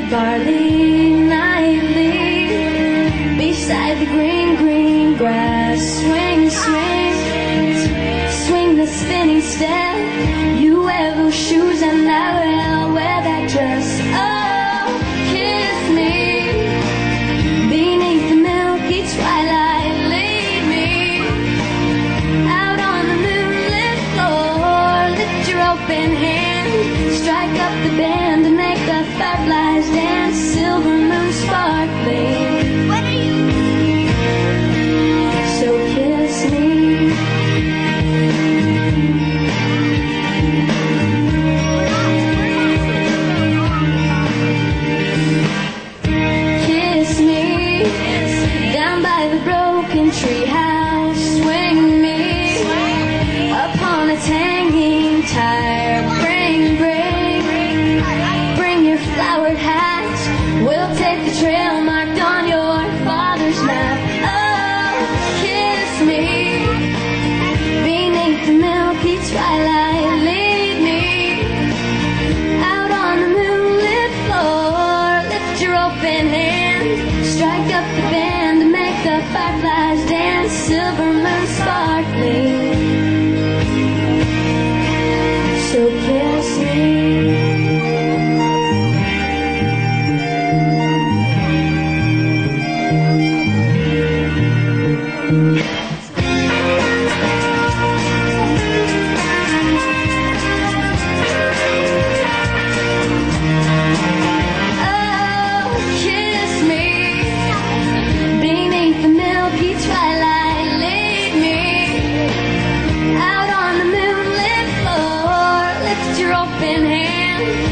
barley nightly beside the green, green grass. Swing, swing, swing the spinning step. You wear those shoes and I'll wear that dress. Oh, kiss me beneath the milky twilight. Lead me out on the moonlit floor. Lift your open hand, strike up the band and make the fireflies dance. Silver moon sparkling. What are you? So kiss me. Kiss me down by the broken tree house. Swing me upon its hanging tire. Bring your flowered hat. We'll take the trail marked on your father's map. Oh, kiss me beneath the milky twilight. Lead me out on the moonlit floor. Lift your open hand, strike up the band to make the fireflies dance. Silver moon sparkling. So kiss me.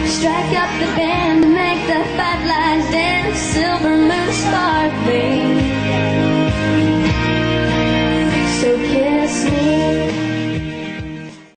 Strike up the band to make the fireflies dance. Silver moon sparkling.